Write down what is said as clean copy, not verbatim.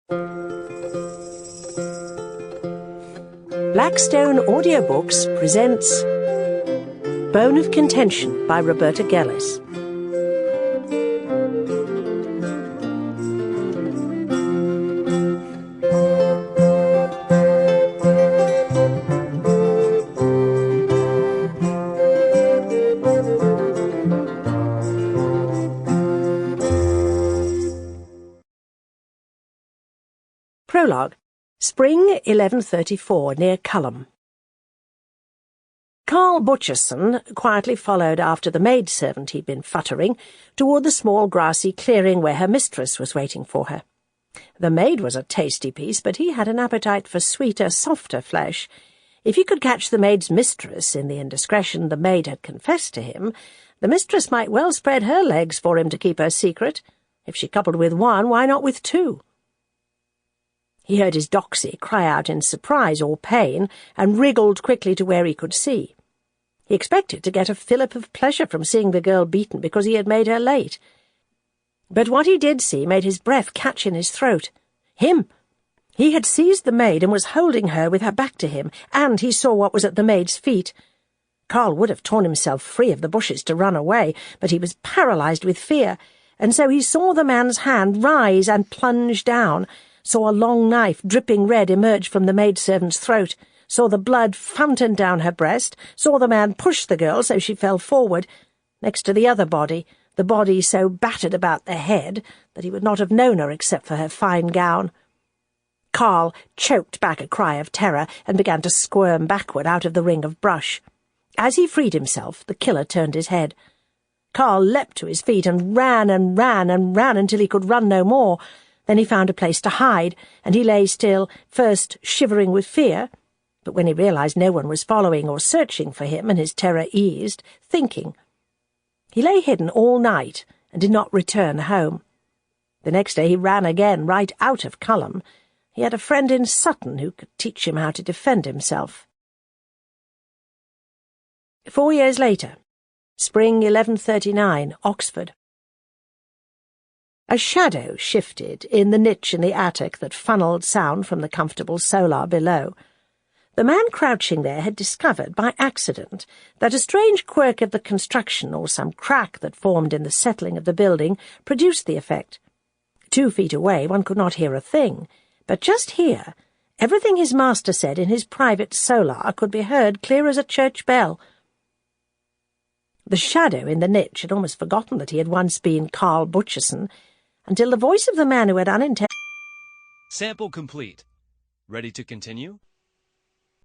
Blackstone Audiobooks presents Bone of Contention by Roberta Gellis. Prologue. Spring 1134, near Culham. Carl Butcherson quietly followed after the maidservant he'd been futtering toward the small grassy clearing where her mistress was waiting for her. The maid was a tasty piece, but he had an appetite for sweeter, softer flesh. If he could catch the maid's mistress in the indiscretion the maid had confessed to him, the mistress might well spread her legs for him to keep her secret. If she coupled with one, why not with two? He heard his doxy cry out in surprise or pain, and wriggled quickly to where he could see. He expected to get a fillip of pleasure from seeing the girl beaten because he had made her late. But what he did see made his breath catch in his throat. Him! He had seized the maid and was holding her with her back to him, and he saw what was at the maid's feet. Carl would have torn himself free of the bushes to run away, but he was paralysed with fear, and so he saw the man's hand rise and plunge down, saw a long knife dripping red emerge from the maidservant's throat, saw the blood fountain down her breast, saw the man push the girl so she fell forward, next to the other body, the body so battered about the head that he would not have known her except for her fine gown. Carl choked back a cry of terror and began to squirm backward out of the ring of brush. As he freed himself, the killer turned his head. Carl leapt to his feet and ran and ran and ran until he could run no more. Then he found a place to hide, and he lay still, first shivering with fear, but when he realised no one was following or searching for him and his terror eased, thinking. He lay hidden all night and did not return home. The next day he ran again, right out of Culham. He had a friend in Sutton who could teach him how to defend himself. 4 years later, spring 1139, Oxford. A shadow shifted in the niche in the attic that funnelled sound from the comfortable solar below. The man crouching there had discovered, by accident, that a strange quirk of the construction, or some crack that formed in the settling of the building, produced the effect. 2 feet away one could not hear a thing, but just here, everything his master said in his private solar could be heard clear as a church bell. The shadow in the niche had almost forgotten that he had once been Carl Butcherson, until the voice of the man who had Sample complete. Ready to continue?